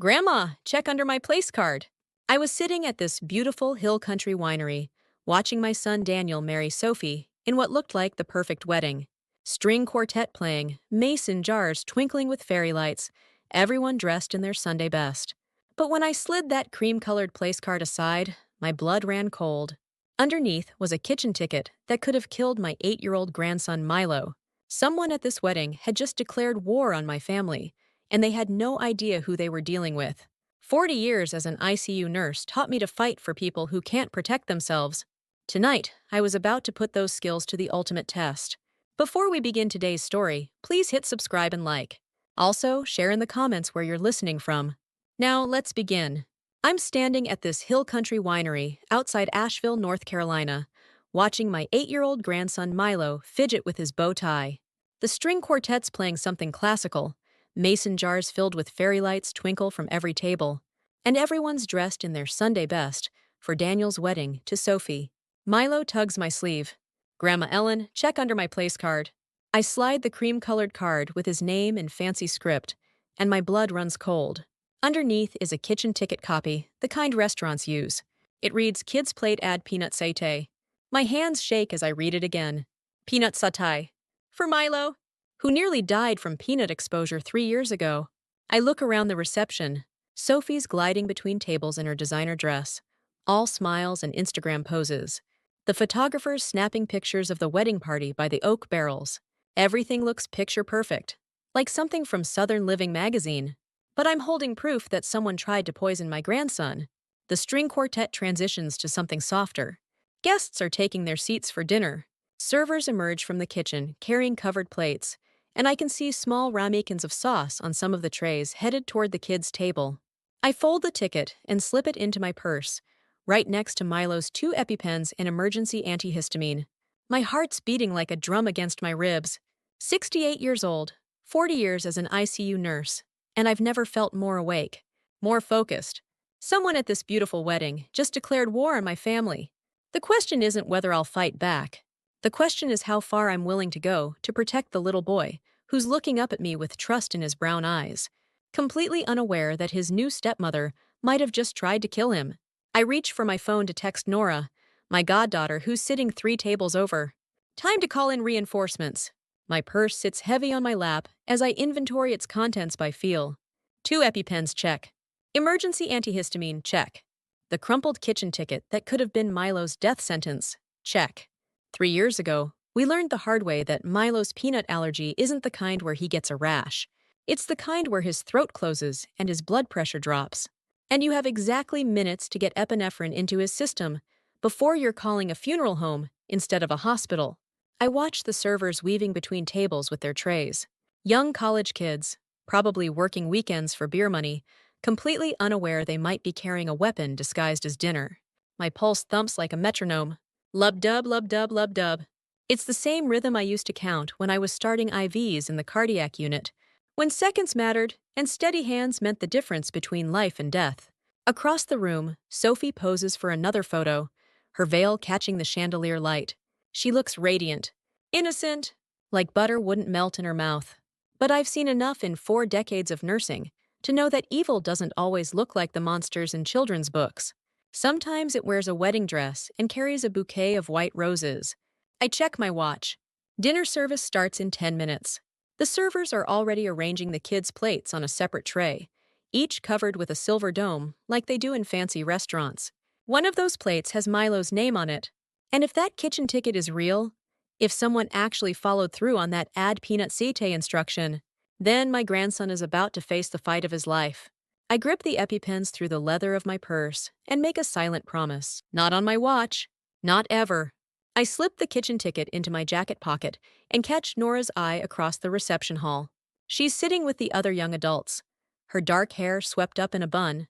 Grandma, check under my place card. I was sitting at this beautiful hill country winery, watching my son Daniel marry Sophie in what looked like the perfect wedding. String quartet playing, mason jars twinkling with fairy lights, everyone dressed in their Sunday best. But when I slid that cream-colored place card aside, my blood ran cold. Underneath was a kitchen ticket that could have killed my 8-year-old grandson Milo. Someone at this wedding had just declared war on my family, and they had no idea who they were dealing with. 40 years as an ICU nurse taught me to fight for people who can't protect themselves. Tonight, I was about to put those skills to the ultimate test. Before we begin today's story, please hit subscribe and like. Also, share in the comments where you're listening from. Now, let's begin. I'm standing at this hill country winery outside Asheville, North Carolina, watching my 8-year-old grandson Milo fidget with his bow tie. The string quartet's playing something classical. Mason jars filled with fairy lights twinkle from every table, and everyone's dressed in their Sunday best for Daniel's wedding to Sophie. Milo tugs my sleeve. Grandma Ellen, check under my place card. I slide the cream-colored card with his name in fancy script, and my blood runs cold. Underneath is a kitchen ticket copy, the kind restaurants use. It reads, "Kids plate add peanut satay." My hands shake as I read it again. Peanut satay. For Milo, who nearly died from peanut exposure 3 years ago. I look around the reception. Sophie's gliding between tables in her designer dress, all smiles and Instagram poses. The photographers snapping pictures of the wedding party by the oak barrels. Everything looks picture perfect, like something from Southern Living magazine. But I'm holding proof that someone tried to poison my grandson. The string quartet transitions to something softer. Guests are taking their seats for dinner. Servers emerge from the kitchen carrying covered plates, and I can see small ramekins of sauce on some of the trays headed toward the kids' table. I fold the ticket and slip it into my purse, right next to Milo's 2 EpiPens and emergency antihistamine. My heart's beating like a drum against my ribs. 68 years old, 40 years as an ICU nurse, and I've never felt more awake, more focused. Someone at this beautiful wedding just declared war on my family. The question isn't whether I'll fight back. The question is how far I'm willing to go to protect the little boy who's looking up at me with trust in his brown eyes, completely unaware that his new stepmother might have just tried to kill him. I reach for my phone to text Nora, my goddaughter who's sitting 3 tables over. Time to call in reinforcements. My purse sits heavy on my lap as I inventory its contents by feel. 2 EpiPens, check. Emergency antihistamine, check. The crumpled kitchen ticket that could have been Milo's death sentence, check. 3 years ago, we learned the hard way that Milo's peanut allergy isn't the kind where he gets a rash. It's the kind where his throat closes and his blood pressure drops. And you have exactly minutes to get epinephrine into his system before you're calling a funeral home instead of a hospital. I watch the servers weaving between tables with their trays. Young college kids, probably working weekends for beer money, completely unaware they might be carrying a weapon disguised as dinner. My pulse thumps like a metronome. Lub-dub, lub-dub, lub-dub. It's the same rhythm I used to count when I was starting IVs in the cardiac unit, when seconds mattered and steady hands meant the difference between life and death. Across the room, Sophie poses for another photo, her veil catching the chandelier light. She looks radiant, innocent, like butter wouldn't melt in her mouth. But I've seen enough in 4 decades of nursing to know that evil doesn't always look like the monsters in children's books. Sometimes it wears a wedding dress and carries a bouquet of white roses. I check my watch. Dinner service starts in 10 minutes. The servers are already arranging the kids' plates on a separate tray, each covered with a silver dome like they do in fancy restaurants. One of those plates has Milo's name on it. And if that kitchen ticket is real, if someone actually followed through on that add peanut satay instruction, then my grandson is about to face the fight of his life. I grip the EpiPens through the leather of my purse and make a silent promise. Not on my watch. Not ever. I slip the kitchen ticket into my jacket pocket and catch Nora's eye across the reception hall. She's sitting with the other young adults, her dark hair swept up in a bun,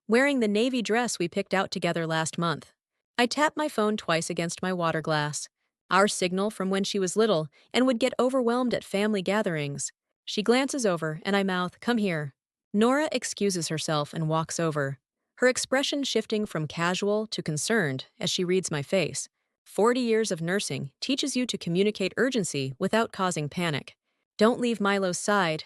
wearing the navy dress we picked out together last month. I tap my phone twice against my water glass, our signal from when she was little and would get overwhelmed at family gatherings. She glances over and I mouth, "Come here." Nora excuses herself and walks over, her expression shifting from casual to concerned as she reads my face. 40 years of nursing teaches you to communicate urgency without causing panic. "Don't leave Milo's side,"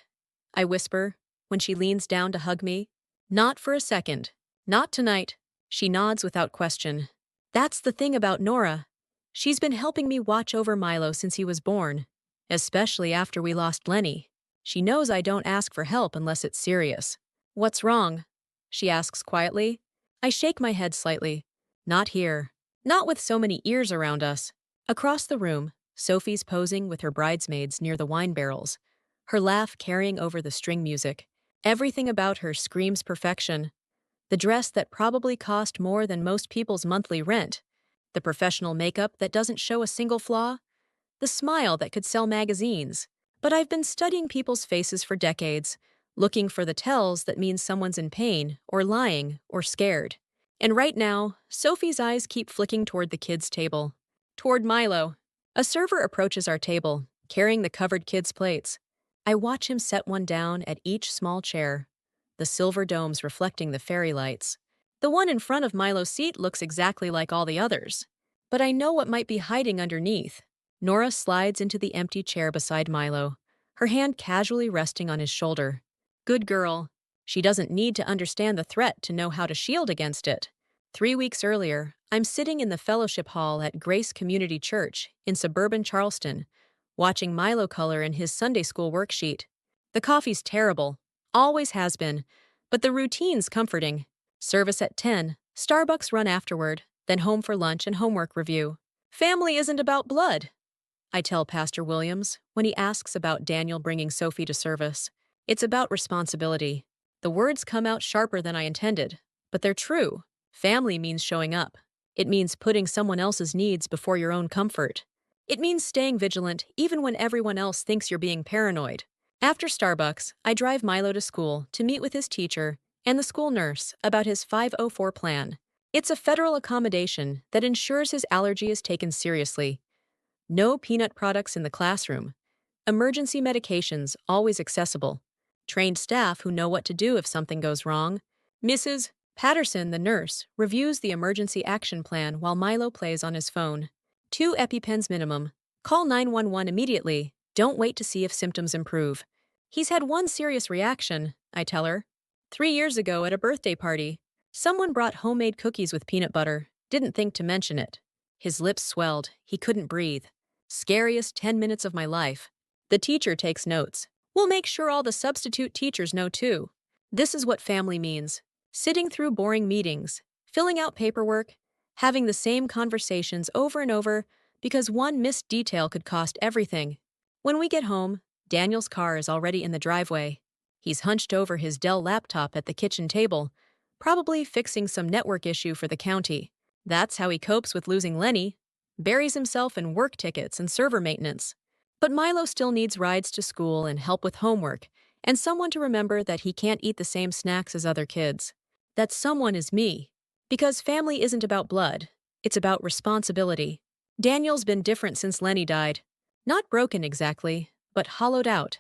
I whisper when she leans down to hug me. Not for a second. Not tonight. She nods without question. That's the thing about Nora. She's been helping me watch over Milo since he was born, especially after we lost Lenny. She knows I don't ask for help unless it's serious. What's wrong? She asks quietly. I shake my head slightly. Not here. Not with so many ears around us. Across the room, Sophie's posing with her bridesmaids near the wine barrels, her laugh carrying over the string music. Everything about her screams perfection. The dress that probably cost more than most people's monthly rent, the professional makeup that doesn't show a single flaw, the smile that could sell magazines. But I've been studying people's faces for decades, looking for the tells that mean someone's in pain, or lying, or scared. And right now, Sophie's eyes keep flicking toward the kids' table. Toward Milo. A server approaches our table, carrying the covered kids' plates. I watch him set one down at each small chair, the silver domes reflecting the fairy lights. The one in front of Milo's seat looks exactly like all the others. But I know what might be hiding underneath. Nora slides into the empty chair beside Milo, her hand casually resting on his shoulder. Good girl. She doesn't need to understand the threat to know how to shield against it. 3 weeks earlier, I'm sitting in the fellowship hall at Grace Community Church in suburban Charleston, watching Milo color in his Sunday school worksheet. The coffee's terrible, always has been, but the routine's comforting. Service at 10, Starbucks run afterward, then home for lunch and homework review. Family isn't about blood, I tell Pastor Williams when he asks about Daniel bringing Sophie to service. It's about responsibility. The words come out sharper than I intended, but they're true. Family means showing up. It means putting someone else's needs before your own comfort. It means staying vigilant even when everyone else thinks you're being paranoid. After Starbucks, I drive Milo to school to meet with his teacher and the school nurse about his 504 plan. It's a federal accommodation that ensures his allergy is taken seriously. No peanut products in the classroom. Emergency medications always accessible. Trained staff who know what to do if something goes wrong. Mrs. Patterson, the nurse, reviews the emergency action plan while Milo plays on his phone. 2 EpiPens minimum. Call 911 immediately. Don't wait to see if symptoms improve. He's had one serious reaction, I tell her. 3 years ago at a birthday party, someone brought homemade cookies with peanut butter. Didn't think to mention it. His lips swelled. He couldn't breathe. Scariest 10 minutes of my life. The teacher takes notes. We'll make sure all the substitute teachers know too. This is what family means. Sitting through boring meetings, filling out paperwork, having the same conversations over and over because one missed detail could cost everything. When we get home, Daniel's car is already in the driveway. He's hunched over his Dell laptop at the kitchen table, probably fixing some network issue for the county. That's how he copes with losing Lenny. Buries himself in work tickets and server maintenance. But Milo still needs rides to school and help with homework, and someone to remember that he can't eat the same snacks as other kids. That someone is me. Because family isn't about blood, it's about responsibility. Daniel's been different since Lenny died. Not broken exactly, but hollowed out.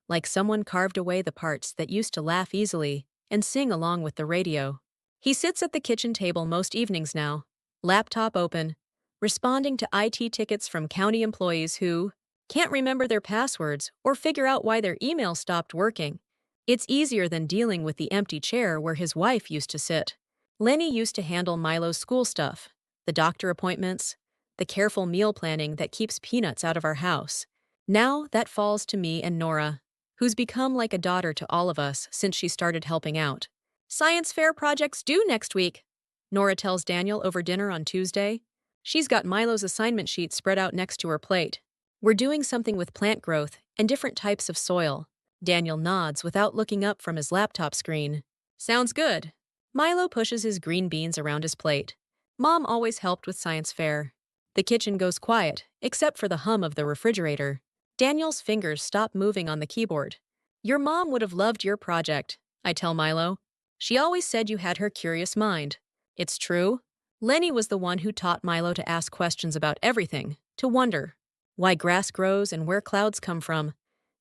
Like someone carved away the parts that used to laugh easily and sing along with the radio. He sits at the kitchen table most evenings now, laptop open, responding to IT tickets from county employees who can't remember their passwords or figure out why their email stopped working. It's easier than dealing with the empty chair where his wife used to sit. Lenny used to handle Milo's school stuff, the doctor appointments, the careful meal planning that keeps peanuts out of our house. Now that falls to me and Nora, who's become like a daughter to all of us since she started helping out. Science fair projects due next week, Nora tells Daniel over dinner on Tuesday. She's got Milo's assignment sheet spread out next to her plate. We're doing something with plant growth and different types of soil. Daniel nods without looking up from his laptop screen. Sounds good. Milo pushes his green beans around his plate. Mom always helped with science fair. The kitchen goes quiet, except for the hum of the refrigerator. Daniel's fingers stop moving on the keyboard. Your mom would have loved your project, I tell Milo. She always said you had her curious mind. It's true. Lenny was the one who taught Milo to ask questions about everything, to wonder why grass grows and where clouds come from,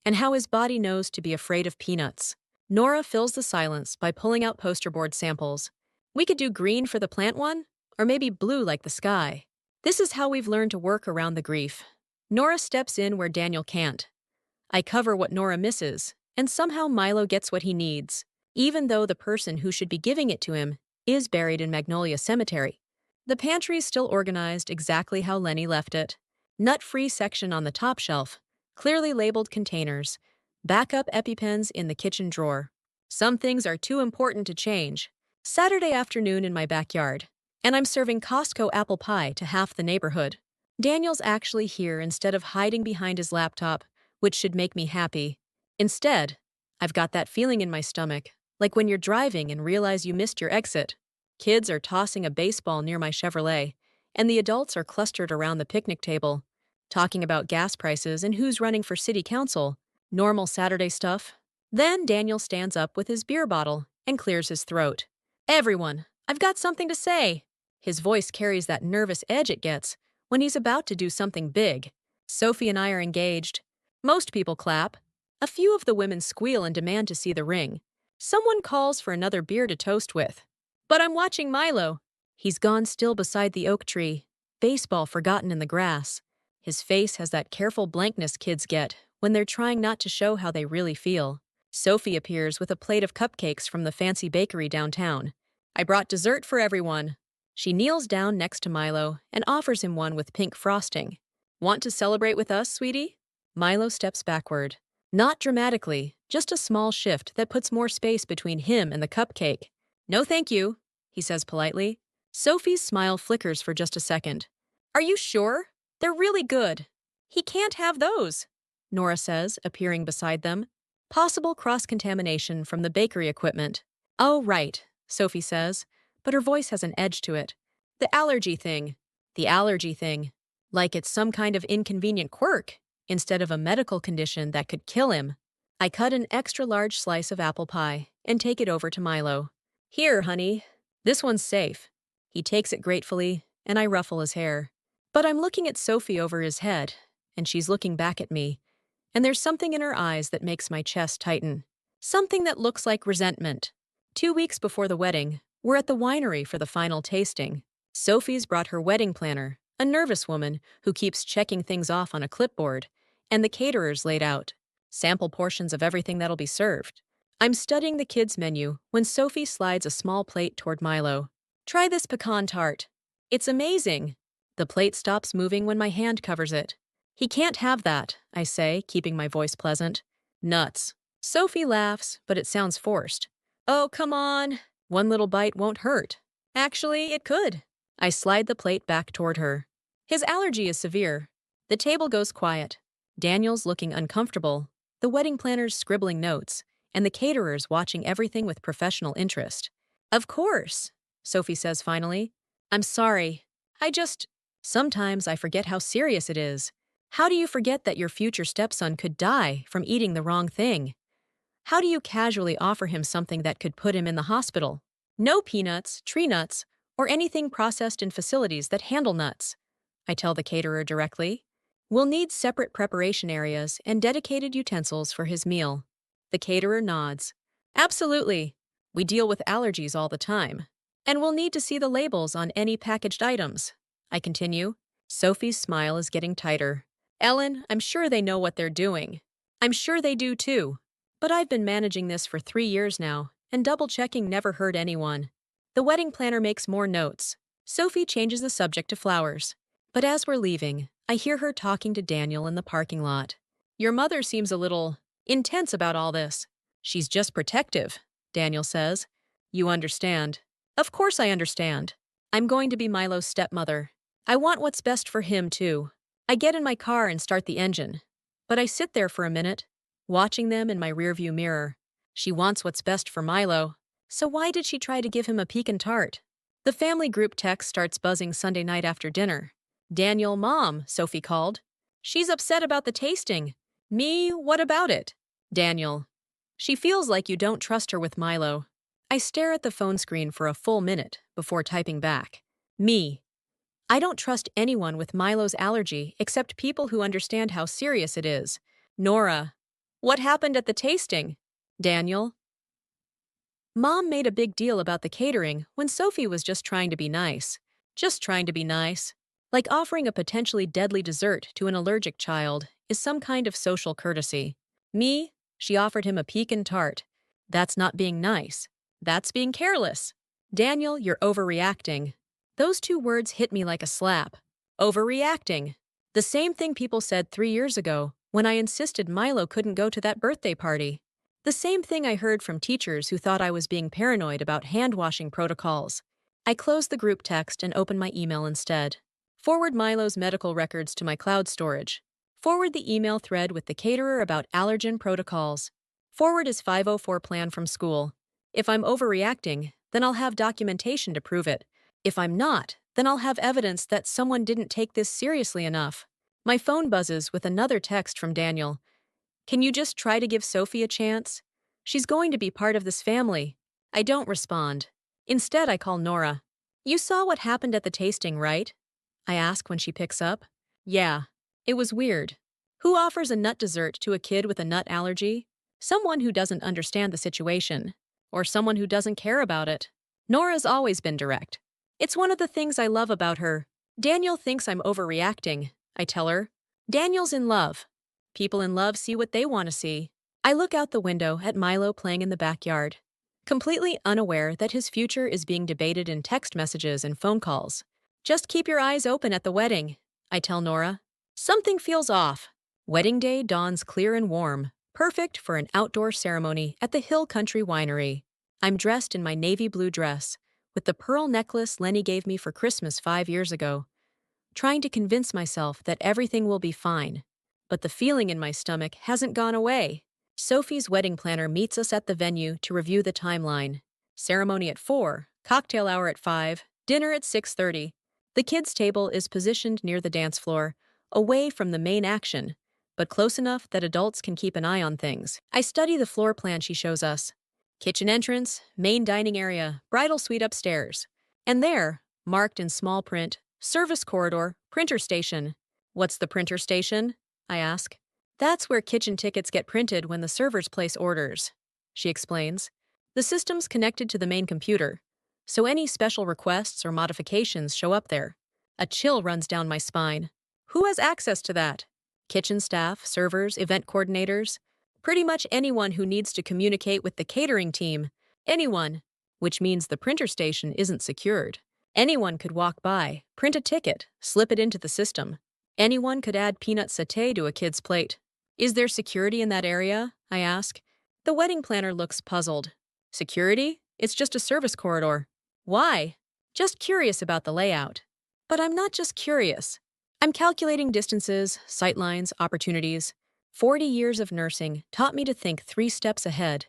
and how his body knows to be afraid of peanuts. Nora fills the silence by pulling out poster board samples. We could do green for the plant one, or maybe blue like the sky. This is how we've learned to work around the grief. Nora steps in where Daniel can't. I cover what Nora misses, and somehow Milo gets what he needs. even though the person who should be giving it to him is buried in Magnolia Cemetery. The pantry is still organized exactly how Lenny left it. Nut-free section on the top shelf, clearly labeled containers, backup EpiPens in the kitchen drawer. Some things are too important to change. Saturday afternoon in my backyard, and I'm serving Costco apple pie to half the neighborhood. Daniel's actually here instead of hiding behind his laptop, which should make me happy. Instead, I've got that feeling in my stomach, like when you're driving and realize you missed your exit. Kids are tossing a baseball near my Chevrolet, and the adults are clustered around the picnic table, talking about gas prices and who's running for city council. Normal Saturday stuff. Then Daniel stands up with his beer bottle and clears his throat. Everyone, I've got something to say. His voice carries that nervous edge it gets when he's about to do something big. Sophie and I are engaged. Most people clap. A few of the women squeal and demand to see the ring. Someone calls for another beer to toast with. But I'm watching Milo. He's gone still beside the oak tree, baseball forgotten in the grass. His face has that careful blankness kids get when they're trying not to show how they really feel. Sophie appears with a plate of cupcakes from the fancy bakery downtown. I brought dessert for everyone. She kneels down next to Milo and offers him one with pink frosting. Want to celebrate with us, sweetie? Milo steps backward. Not dramatically, just a small shift that puts more space between him and the cupcake. No thank you, he says politely. Sophie's smile flickers for just a second. Are you sure? They're really good. He can't have those, Nora says, appearing beside them. Possible cross-contamination from the bakery equipment. Oh, right, Sophie says, but her voice has an edge to it. The allergy thing. The allergy thing. Like it's some kind of inconvenient quirk, instead of a medical condition that could kill him. I cut an extra-large slice of apple pie and take it over to Milo. Here, honey. This one's safe. He takes it gratefully, and I ruffle his hair. But I'm looking at Sophie over his head, and she's looking back at me. And there's something in her eyes that makes my chest tighten. Something that looks like resentment. 2 weeks before the wedding, we're at the winery for the final tasting. Sophie's brought her wedding planner, a nervous woman who keeps checking things off on a clipboard, and the caterer's laid out. Sample portions of everything that'll be served. I'm studying the kids' menu when Sophie slides a small plate toward Milo. Try this pecan tart. It's amazing. The plate stops moving when my hand covers it. He can't have that, I say, keeping my voice pleasant. Nuts. Sophie laughs, but it sounds forced. Oh, come on. One little bite won't hurt. Actually, it could. I slide the plate back toward her. His allergy is severe. The table goes quiet. Daniel's looking uncomfortable, the wedding planner's scribbling notes, and the caterer's watching everything with professional interest. Of course, Sophie says finally. I'm sorry. Sometimes I forget how serious it is. How do you forget that your future stepson could die from eating the wrong thing? How do you casually offer him something that could put him in the hospital? No peanuts, tree nuts, or anything processed in facilities that handle nuts, I tell the caterer directly. We'll need separate preparation areas and dedicated utensils for his meal. The caterer nods. Absolutely. We deal with allergies all the time. And we'll need to see the labels on any packaged items. I continue. Sophie's smile is getting tighter. Ellen, I'm sure they know what they're doing. I'm sure they do too. But I've been managing this for 3 years now, and double-checking never hurt anyone. The wedding planner makes more notes. Sophie changes the subject to flowers. But as we're leaving, I hear her talking to Daniel in the parking lot. Your mother seems a little intense about all this. She's just protective, Daniel says. You understand. Of course I understand. I'm going to be Milo's stepmother. I want what's best for him, too. I get in my car and start the engine. But I sit there for a minute, watching them in my rearview mirror. She wants what's best for Milo. So why did she try to give him a pecan tart? The family group text starts buzzing Sunday night after dinner. Daniel, Mom, Sophie called. She's upset about the tasting. Me, what about it? Daniel. She feels like you don't trust her with Milo. I stare at the phone screen for a full minute before typing back. Me. I don't trust anyone with Milo's allergy except people who understand how serious it is. Nora. What happened at the tasting? Daniel. Mom made a big deal about the catering when Sophie was just trying to be nice. Just trying to be nice. Like offering a potentially deadly dessert to an allergic child is some kind of social courtesy. Me, she offered him a pecan tart. That's not being nice. That's being careless. Daniel, you're overreacting. Those two words hit me like a slap. Overreacting. The same thing people said 3 years ago when I insisted Milo couldn't go to that birthday party. The same thing I heard from teachers who thought I was being paranoid about hand-washing protocols. I closed the group text and opened my email instead. Forward Milo's medical records to my cloud storage. Forward the email thread with the caterer about allergen protocols. Forward his 504 plan from school. If I'm overreacting, then I'll have documentation to prove it. If I'm not, then I'll have evidence that someone didn't take this seriously enough. My phone buzzes with another text from Daniel. Can you just try to give Sophie a chance? She's going to be part of this family. I don't respond. Instead, I call Nora. You saw what happened at the tasting, right? I ask when she picks up. Yeah. It was weird. Who offers a nut dessert to a kid with a nut allergy? Someone who doesn't understand the situation. Or someone who doesn't care about it. Nora's always been direct. It's one of the things I love about her. Daniel thinks I'm overreacting, I tell her. Daniel's in love. People in love see what they want to see. I look out the window at Milo playing in the backyard, completely unaware that his future is being debated in text messages and phone calls. Just keep your eyes open at the wedding, I tell Nora. Something feels off. Wedding day dawns clear and warm, perfect for an outdoor ceremony at the Hill Country Winery. I'm dressed in my navy blue dress, with the pearl necklace Lenny gave me for Christmas 5 years ago, trying to convince myself that everything will be fine. But the feeling in my stomach hasn't gone away. Sophie's wedding planner meets us at the venue to review the timeline. Ceremony at 4, cocktail hour at 5, dinner at 6:30. The kids' table is positioned near the dance floor, away from the main action, but close enough that adults can keep an eye on things. I study the floor plan she shows us. Kitchen entrance, main dining area, bridal suite upstairs. And there, marked in small print, service corridor, printer station. What's the printer station? I ask. That's where kitchen tickets get printed when the servers place orders, she explains. The system's connected to the main computer, so any special requests or modifications show up there. A chill runs down my spine. Who has access to that? Kitchen staff, servers, event coordinators? Pretty much anyone who needs to communicate with the catering team. Anyone. Which means the printer station isn't secured. Anyone could walk by, print a ticket, slip it into the system. Anyone could add peanut satay to a kid's plate. Is there security in that area? I ask. The wedding planner looks puzzled. Security? It's just a service corridor. Why? Just curious about the layout. But I'm not just curious. I'm calculating distances, sightlines, opportunities. 40 years of nursing taught me to think 3 steps ahead,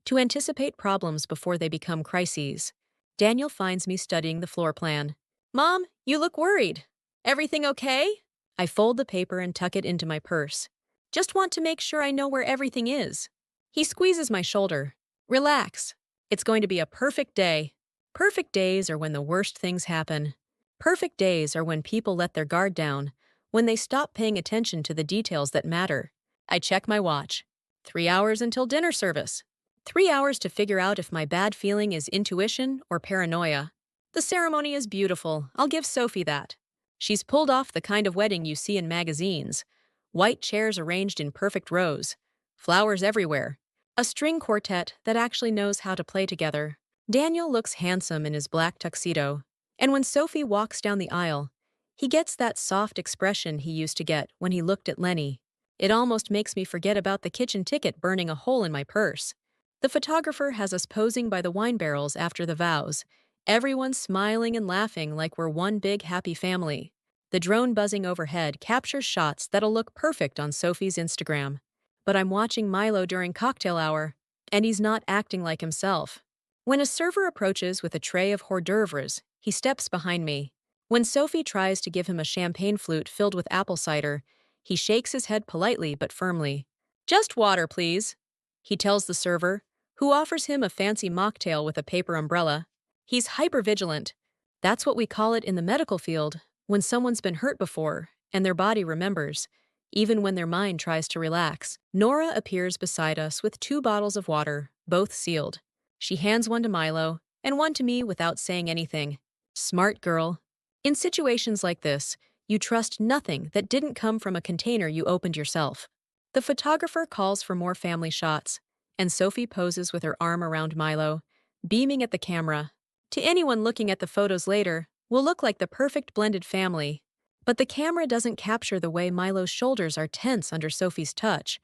to anticipate problems before they become crises. Daniel finds me studying the floor plan. Mom, you look worried. Everything okay? I fold the paper and tuck it into my purse. Just want to make sure I know where everything is. He squeezes my shoulder. Relax. It's going to be a perfect day. Perfect days are when the worst things happen. Perfect days are when people let their guard down, when they stop paying attention to the details that matter. I check my watch. 3 hours until dinner service. 3 hours to figure out if my bad feeling is intuition or paranoia. The ceremony is beautiful. I'll give Sophie that. She's pulled off the kind of wedding you see in magazines. White chairs arranged in perfect rows. Flowers everywhere. A string quartet that actually knows how to play together. Daniel looks handsome in his black tuxedo. And when Sophie walks down the aisle, he gets that soft expression he used to get when he looked at Lenny. It almost makes me forget about the kitchen ticket burning a hole in my purse. The photographer has us posing by the wine barrels after the vows. Everyone's smiling and laughing like we're one big happy family. The drone buzzing overhead captures shots that'll look perfect on Sophie's Instagram. But I'm watching Milo during cocktail hour, and he's not acting like himself. When a server approaches with a tray of hors d'oeuvres, he steps behind me. When Sophie tries to give him a champagne flute filled with apple cider, he shakes his head politely but firmly. Just water, please, he tells the server, who offers him a fancy mocktail with a paper umbrella. He's hypervigilant. That's what we call it in the medical field, when someone's been hurt before, and their body remembers, even when their mind tries to relax. Nora appears beside us with 2 bottles of water, both sealed. She hands one to Milo, and one to me without saying anything. Smart girl. In situations like this, you trust nothing that didn't come from a container you opened yourself. The photographer calls for more family shots. and Sophie poses with her arm around Milo, beaming at the camera. To anyone looking at the photos later, we'll look like the perfect blended family. But the camera doesn't capture the way Milo's shoulders are tense under Sophie's touch,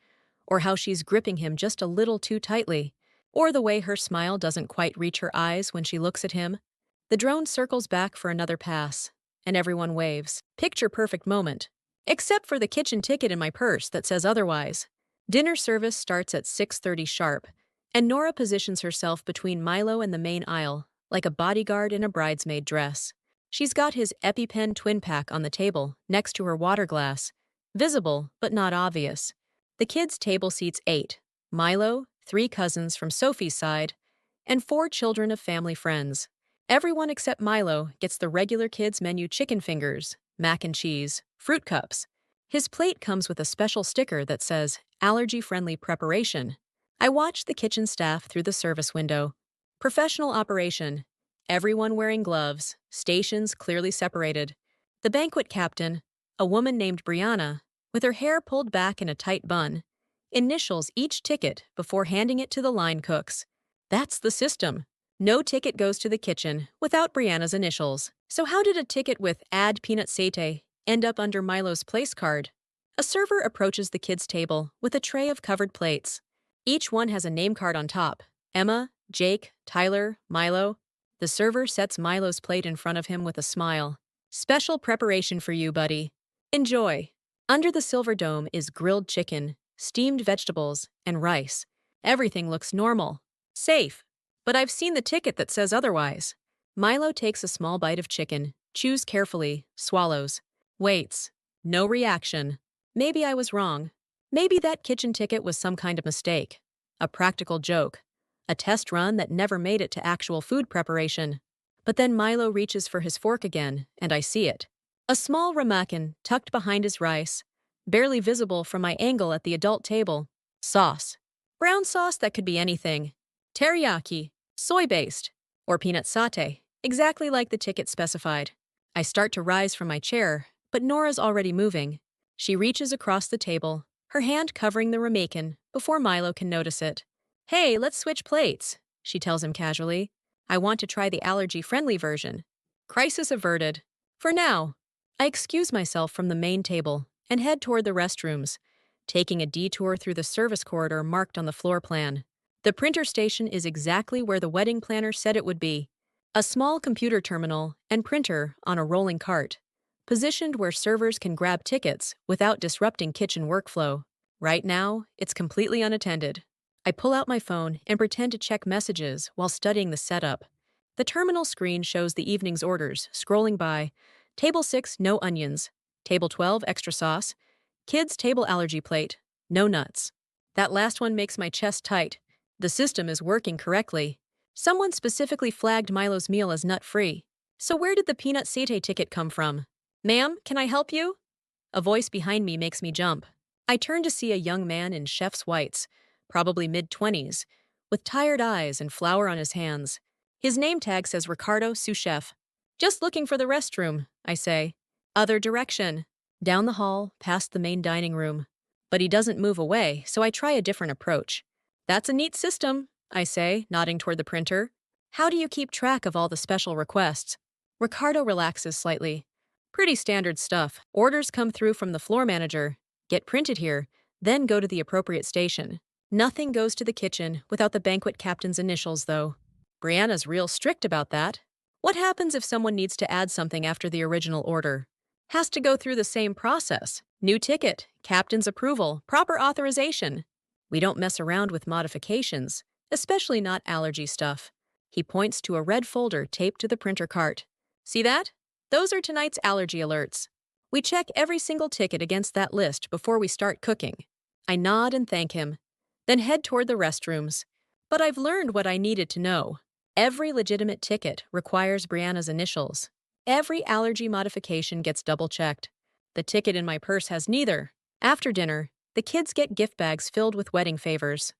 or how she's gripping him just a little too tightly, or the way her smile doesn't quite reach her eyes when she looks at him. The drone circles back for another pass, and everyone waves. Picture perfect moment. Except for the kitchen ticket in my purse that says otherwise. Dinner service starts at 6:30 sharp, and Nora positions herself between Milo and the main aisle, like a bodyguard in a bridesmaid dress. She's got his EpiPen twin pack on the table, next to her water glass. Visible, but not obvious. The kids' table seats 8. Milo, 3 cousins from Sophie's side, and 4 children of family friends. Everyone except Milo gets the regular kids' menu chicken fingers, mac and cheese, fruit cups. His plate comes with a special sticker that says, allergy-friendly preparation. I watch the kitchen staff through the service window. Professional operation. Everyone wearing gloves, stations clearly separated. The banquet captain, a woman named Brianna, with her hair pulled back in a tight bun, initials each ticket before handing it to the line cooks. That's the system. No ticket goes to the kitchen without Brianna's initials. So how did a ticket with add peanut satay end up under Milo's place card? A server approaches the kids' table with a tray of covered plates. Each one has a name card on top. Emma, Jake, Tyler, Milo. The server sets Milo's plate in front of him with a smile. Special preparation for you, buddy. Enjoy. Under the silver dome is grilled chicken, steamed vegetables, and rice. Everything looks normal. Safe. But I've seen the ticket that says otherwise. Milo takes a small bite of chicken, chews carefully, swallows. Waits. No reaction. Maybe I was wrong. Maybe that kitchen ticket was some kind of mistake. A practical joke. A test run that never made it to actual food preparation. But then Milo reaches for his fork again, and I see it. A small ramekin tucked behind his rice, barely visible from my angle at the adult table. Sauce. Brown sauce that could be anything. Teriyaki, soy-based, or peanut satay, exactly like the ticket specified. I start to rise from my chair, but Nora's already moving. She reaches across the table, her hand covering the ramekin before Milo can notice it. Hey, let's switch plates, she tells him casually. I want to try the allergy-friendly version. Crisis averted. For now. I excuse myself from the main table and head toward the restrooms, taking a detour through the service corridor marked on the floor plan. The printer station is exactly where the wedding planner said it would be. A small computer terminal and printer on a rolling cart, positioned where servers can grab tickets without disrupting kitchen workflow. Right now, it's completely unattended. I pull out my phone and pretend to check messages while studying the setup. The terminal screen shows the evening's orders, scrolling by. Table 6, no onions. Table 12, extra sauce. Kids' table allergy plate, no nuts. That last one makes my chest tight. The system is working correctly. Someone specifically flagged Milo's meal as nut-free. So where did the peanut satay ticket come from? Ma'am, can I help you? A voice behind me makes me jump. I turn to see a young man in chef's whites, probably mid-20s, with tired eyes and flour on his hands. His name tag says Ricardo Sous Chef. Just looking for the restroom, I say. Other direction. Down the hall, past the main dining room. But he doesn't move away, so I try a different approach. That's a neat system, I say, nodding toward the printer. How do you keep track of all the special requests? Ricardo relaxes slightly. Pretty standard stuff. Orders come through from the floor manager, get printed here, then go to the appropriate station. Nothing goes to the kitchen without the banquet captain's initials, though. Brianna's real strict about that. What happens if someone needs to add something after the original order? Has to go through the same process. New ticket, captain's approval, proper authorization. We don't mess around with modifications, especially not allergy stuff. He points to a red folder taped to the printer cart. See that? Those are tonight's allergy alerts. We check every single ticket against that list before we start cooking. I nod and thank him, then head toward the restrooms. But I've learned what I needed to know. Every legitimate ticket requires Brianna's initials. Every allergy modification gets double-checked. The ticket in my purse has neither. After dinner, the kids get gift bags filled with wedding favors.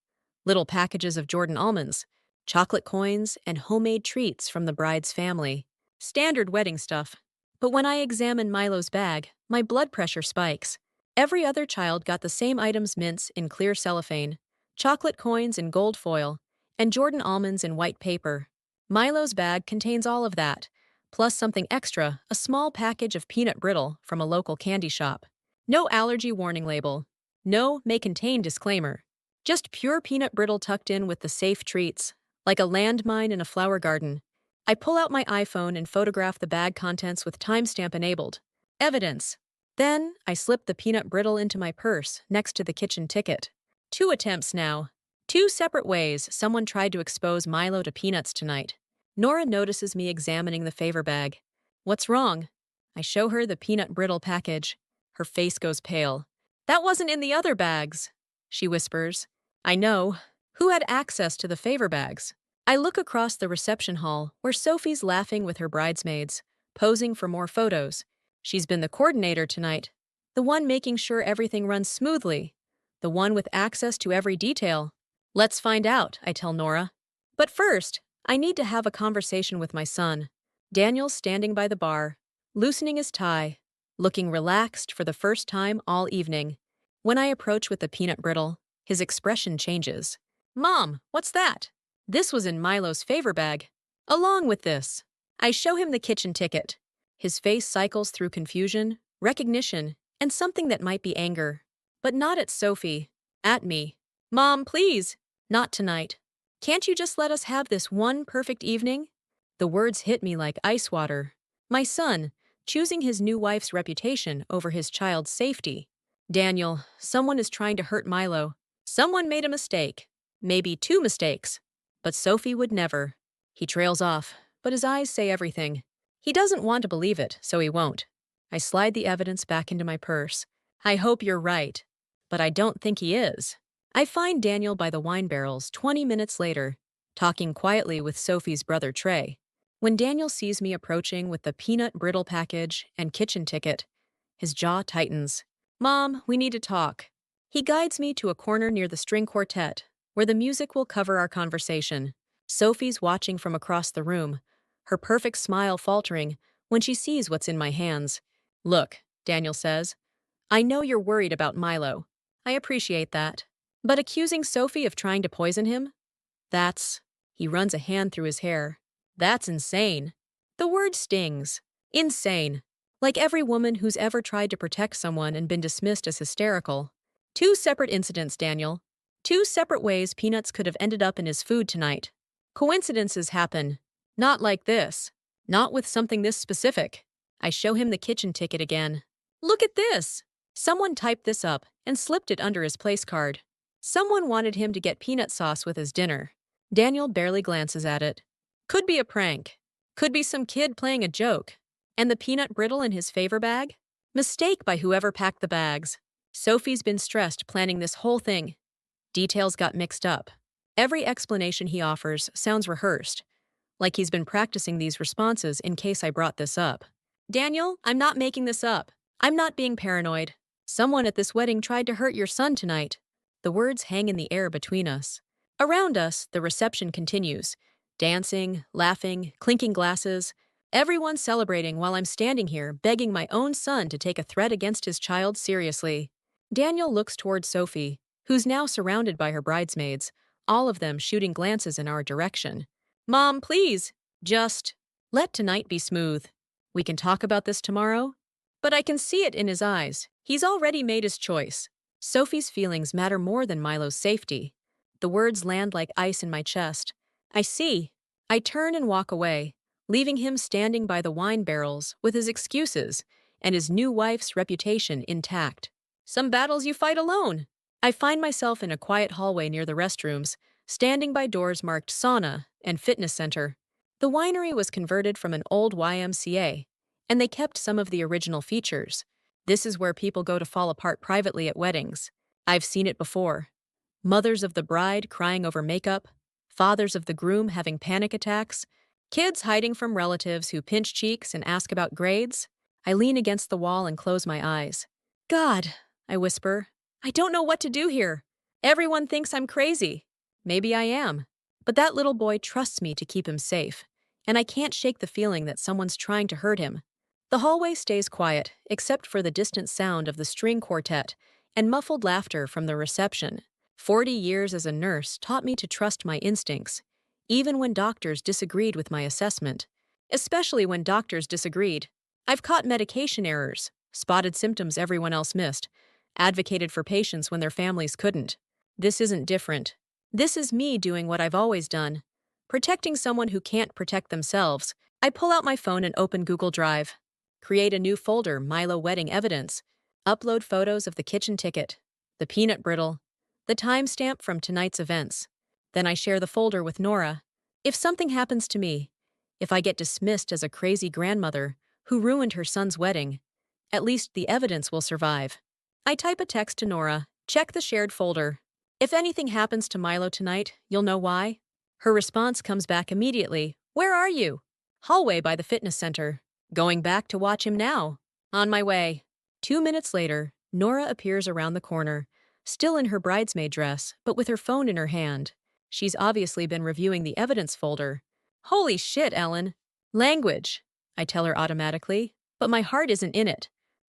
Little packages of Jordan almonds, chocolate coins, and homemade treats from the bride's family. Standard wedding stuff. But when I examine Milo's bag, my blood pressure spikes. Every other child got the same items mints in clear cellophane. chocolate coins in gold foil, and Jordan almonds in white paper. Milo's bag contains all of that, plus something extra, a small package of peanut brittle from a local candy shop. No allergy warning label. No may contain disclaimer. Just pure peanut brittle tucked in with the safe treats, like a landmine in a flower garden. I pull out my iPhone and photograph the bag contents with timestamp enabled. Evidence. Then, I slip the peanut brittle into my purse next to the kitchen ticket. 2 attempts now. 2 separate ways someone tried to expose Milo to peanuts tonight. Nora notices me examining the favor bag. What's wrong? I show her the peanut brittle package. Her face goes pale. That wasn't in the other bags, she whispers. I know. Who had access to the favor bags? I look across the reception hall where Sophie's laughing with her bridesmaids, posing for more photos. She's been the coordinator tonight, the one making sure everything runs smoothly, the one with access to every detail. Let's find out, I tell Nora. But first, I need to have a conversation with my son. Daniel's standing by the bar, loosening his tie, looking relaxed for the first time all evening. When I approach with the peanut brittle, his expression changes. Mom, what's that? This was in Milo's favor bag. Along with this, I show him the kitchen ticket. His face cycles through confusion, recognition, and something that might be anger. But not at Sophie. At me. Mom, please. Not tonight. Can't you just let us have this one perfect evening? The words hit me like ice water. My son, choosing his new wife's reputation over his child's safety. Daniel, someone is trying to hurt Milo. Someone made a mistake. Maybe 2 mistakes. But Sophie would never. He trails off, but his eyes say everything. He doesn't want to believe it, so he won't. I slide the evidence back into my purse. I hope you're right. But I don't think he is. I find Daniel by the wine barrels 20 minutes later, talking quietly with Sophie's brother Trey. When Daniel sees me approaching with the peanut brittle package and kitchen ticket, his jaw tightens. Mom, we need to talk. He guides me to a corner near the string quartet, where the music will cover our conversation. Sophie's watching from across the room, her perfect smile faltering when she sees what's in my hands. Look, Daniel says, I know you're worried about Milo. I appreciate that. But accusing Sophie of trying to poison him? He runs a hand through his hair. That's insane. The word stings. Insane. Like every woman who's ever tried to protect someone and been dismissed as hysterical. 2 separate incidents, Daniel. 2 separate ways peanuts could have ended up in his food tonight. Coincidences happen. Not like this. Not with something this specific. I show him the kitchen ticket again. Look at this! Someone typed this up and slipped it under his place card. Someone wanted him to get peanut sauce with his dinner. Daniel barely glances at it. Could be a prank. Could be some kid playing a joke. And the peanut brittle in his favor bag? Mistake by whoever packed the bags. Sophie's been stressed planning this whole thing. Details got mixed up. Every explanation he offers sounds rehearsed, like he's been practicing these responses in case I brought this up. Daniel, I'm not making this up. I'm not being paranoid. Someone at this wedding tried to hurt your son tonight. The words hang in the air between us. Around us, the reception continues. Dancing, laughing, clinking glasses. Everyone celebrating while I'm standing here begging my own son to take a threat against his child seriously. Daniel looks toward Sophie, who's now surrounded by her bridesmaids, all of them shooting glances in our direction. Mom, please, just let tonight be smooth. We can talk about this tomorrow. But I can see it in his eyes. He's already made his choice. Sophie's feelings matter more than Milo's safety. The words land like ice in my chest. I see. I turn and walk away, leaving him standing by the wine barrels with his excuses and his new wife's reputation intact. Some battles you fight alone. I find myself in a quiet hallway near the restrooms, standing by doors marked sauna and fitness center. The winery was converted from an old YMCA, and they kept some of the original features. This is where people go to fall apart privately at weddings. I've seen it before. Mothers of the bride crying over makeup, fathers of the groom having panic attacks, kids hiding from relatives who pinch cheeks and ask about grades. I lean against the wall and close my eyes. God, I whisper, I don't know what to do here. Everyone thinks I'm crazy. Maybe I am. But that little boy trusts me to keep him safe, and I can't shake the feeling that someone's trying to hurt him. The hallway stays quiet, except for the distant sound of the string quartet and muffled laughter from the reception. 40 years as a nurse taught me to trust my instincts, even when doctors disagreed with my assessment. Especially when doctors disagreed. I've caught medication errors, spotted symptoms everyone else missed, advocated for patients when their families couldn't. This isn't different. This is me doing what I've always done, protecting someone who can't protect themselves. I pull out my phone and open Google Drive. Create a new folder, Milo Wedding Evidence. Upload photos of the kitchen ticket, the peanut brittle, the timestamp from tonight's events. Then I share the folder with Nora. If something happens to me, if I get dismissed as a crazy grandmother who ruined her son's wedding, at least the evidence will survive. I type a text to Nora, check the shared folder. If anything happens to Milo tonight, you'll know why. Her response comes back immediately. Where are you? Hallway by the fitness center. Going back to watch him now. On my way. 2 minutes later, Nora appears around the corner, still in her bridesmaid dress, but with her phone in her hand. She's obviously been reviewing the evidence folder. Holy shit, Ellen. Language, I tell her automatically, but my heart isn't in it.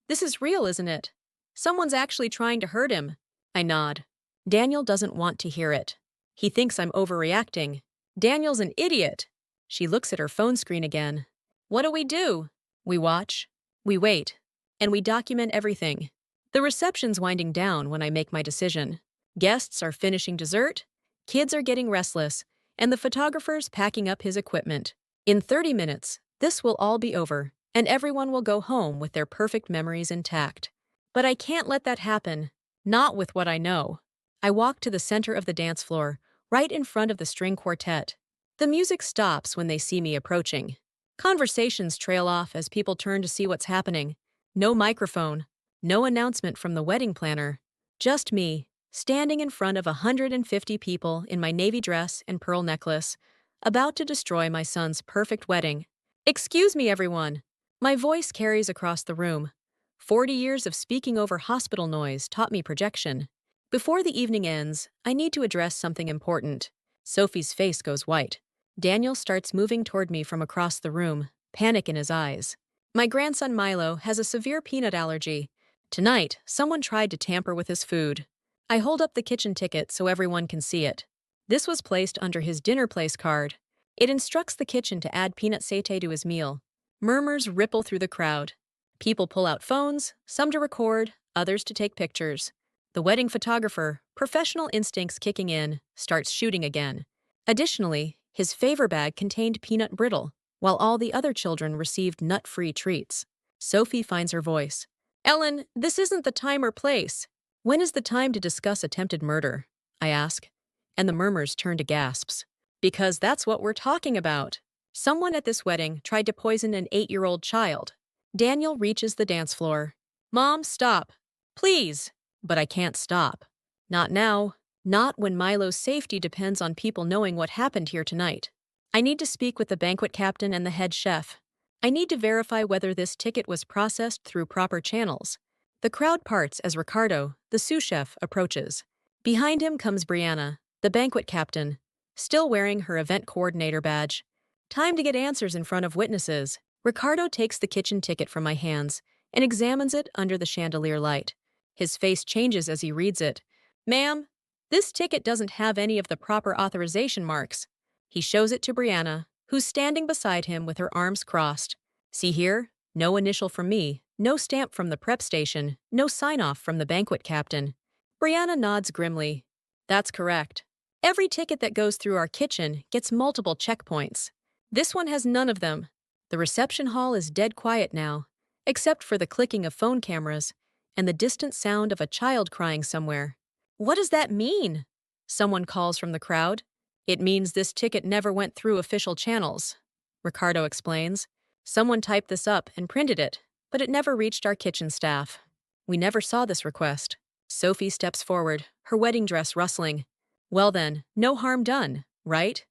This is real, isn't it? Someone's actually trying to hurt him. I nod. Daniel doesn't want to hear it. He thinks I'm overreacting. Daniel's an idiot. She looks at her phone screen again. What do? We watch. We wait. And we document everything. The reception's winding down when I make my decision. Guests are finishing dessert, kids are getting restless, and the photographer's packing up his equipment. In 30 minutes, this will all be over, and everyone will go home with their perfect memories intact. But I can't let that happen. Not with what I know. I walk to the center of the dance floor, right in front of the string quartet. The music stops when they see me approaching. Conversations trail off as people turn to see what's happening. No microphone, no announcement from the wedding planner. Just me, standing in front of 150 people in my navy dress and pearl necklace, about to destroy my son's perfect wedding. Excuse me, everyone. My voice carries across the room. 40 years of speaking over hospital noise taught me projection. Before the evening ends, I need to address something important. Sophie's face goes white. Daniel starts moving toward me from across the room, panic in his eyes. My grandson Milo has a severe peanut allergy. Tonight, someone tried to tamper with his food. I hold up the kitchen ticket so everyone can see it. This was placed under his dinner place card. It instructs the kitchen to add peanut satay to his meal. Murmurs ripple through the crowd. People pull out phones, some to record, others to take pictures. The wedding photographer, professional instincts kicking in, starts shooting again. Additionally, his favor bag contained peanut brittle, while all the other children received nut-free treats. Sophie finds her voice. Ellen, this isn't the time or place. When is the time to discuss attempted murder? I ask, and the murmurs turn to gasps. Because that's what we're talking about. Someone at this wedding tried to poison an 8-year-old child. Daniel reaches the dance floor. Mom, stop. Please. But I can't stop. Not now. Not when Milo's safety depends on people knowing what happened here tonight. I need to speak with the banquet captain and the head chef. I need to verify whether this ticket was processed through proper channels. The crowd parts as Ricardo, the sous chef, approaches. Behind him comes Brianna, the banquet captain, still wearing her event coordinator badge. Time to get answers in front of witnesses. Ricardo takes the kitchen ticket from my hands and examines it under the chandelier light. His face changes as he reads it. Ma'am, this ticket doesn't have any of the proper authorization marks. He shows it to Brianna, who's standing beside him with her arms crossed. See here? No initial from me, no stamp from the prep station, no sign-off from the banquet captain. Brianna nods grimly. That's correct. Every ticket that goes through our kitchen gets multiple checkpoints. This one has none of them. The reception hall is dead quiet now, except for the clicking of phone cameras and the distant sound of a child crying somewhere. What does that mean? Someone calls from the crowd. It means this ticket never went through official channels, Ricardo explains. Someone typed this up and printed it, but it never reached our kitchen staff. We never saw this request. Sophie steps forward, her wedding dress rustling. Well then, no harm done, right?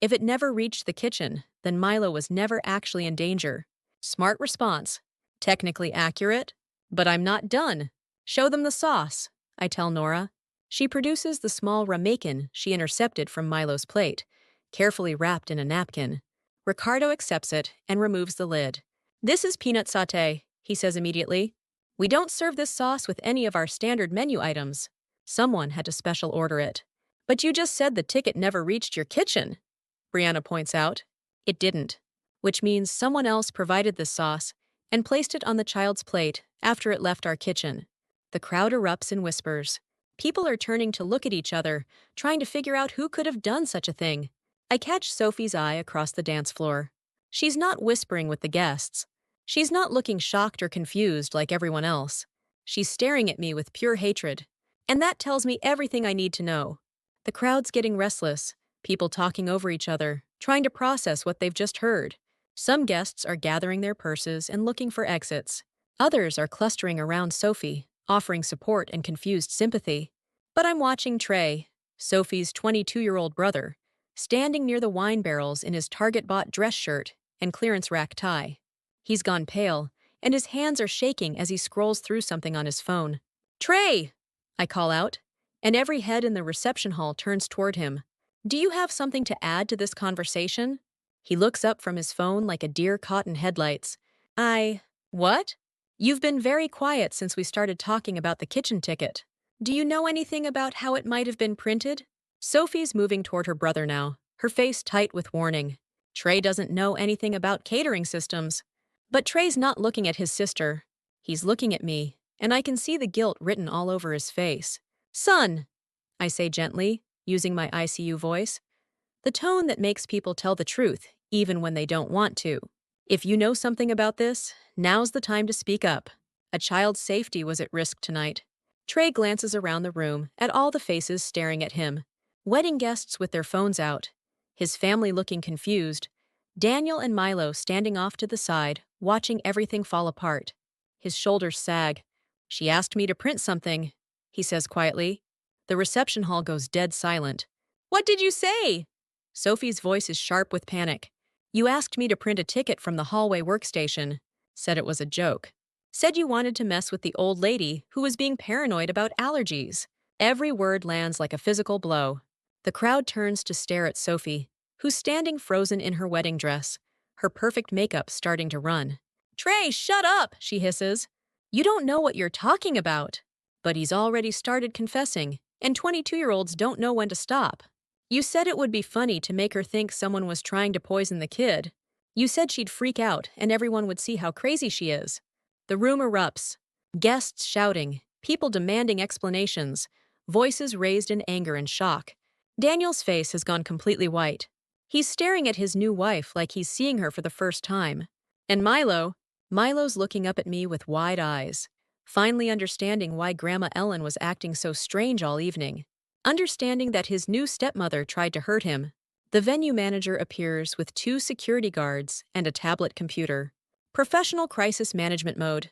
If it never reached the kitchen, then Milo was never actually in danger. Smart response. Technically accurate, but I'm not done. Show them the sauce, I tell Nora. She produces the small ramekin she intercepted from Milo's plate, carefully wrapped in a napkin. Ricardo accepts it and removes the lid. This is peanut satay, he says immediately. We don't serve this sauce with any of our standard menu items. Someone had to special order it. But you just said the ticket never reached your kitchen, Brianna points out. It didn't, which means someone else provided this sauce and placed it on the child's plate after it left our kitchen. The crowd erupts in whispers. People are turning to look at each other, trying to figure out who could have done such a thing. I catch Sophie's eye across the dance floor. She's not whispering with the guests. She's not looking shocked or confused like everyone else. She's staring at me with pure hatred. And that tells me everything I need to know. The crowd's getting restless, people talking over each other, trying to process what they've just heard. Some guests are gathering their purses and looking for exits. Others are clustering around Sophie, offering support and confused sympathy. But I'm watching Trey, Sophie's 22-year-old brother, standing near the wine barrels in his Target-bought dress shirt and clearance rack tie. He's gone pale, and his hands are shaking as he scrolls through something on his phone. "Trey!" I call out, and every head in the reception hall turns toward him. "Do you have something to add to this conversation?" He looks up from his phone like a deer caught in headlights. What? You've been very quiet since we started talking about the kitchen ticket. Do you know anything about how it might have been printed?" Sophie's moving toward her brother now, her face tight with warning. Trey doesn't know anything about catering systems. But Trey's not looking at his sister. He's looking at me, and I can see the guilt written all over his face. "Son," I say gently, using my ICU voice, the tone that makes people tell the truth, even when they don't want to. "If you know something about this, now's the time to speak up. A child's safety was at risk tonight." Trey glances around the room at all the faces staring at him. Wedding guests with their phones out, his family looking confused, Daniel and Milo standing off to the side, watching everything fall apart. His shoulders sag. "She asked me to print something," he says quietly. The reception hall goes dead silent. "What did you say?" Sophie's voice is sharp with panic. "You asked me to print a ticket from the hallway workstation. Said it was a joke. Said you wanted to mess with the old lady who was being paranoid about allergies." Every word lands like a physical blow. The crowd turns to stare at Sophie, who's standing frozen in her wedding dress, her perfect makeup starting to run. "Trey, shut up," she hisses. "You don't know what you're talking about." But he's already started confessing, and 22-year-olds don't know when to stop. "You said it would be funny to make her think someone was trying to poison the kid. You said she'd freak out and everyone would see how crazy she is." The room erupts. Guests shouting, people demanding explanations, voices raised in anger and shock. Daniel's face has gone completely white. He's staring at his new wife like he's seeing her for the first time. And Milo's looking up at me with wide eyes, finally understanding why Grandma Ellen was acting so strange all evening. Understanding that his new stepmother tried to hurt him. The venue manager appears with 2 security guards and a tablet computer. Professional crisis management mode.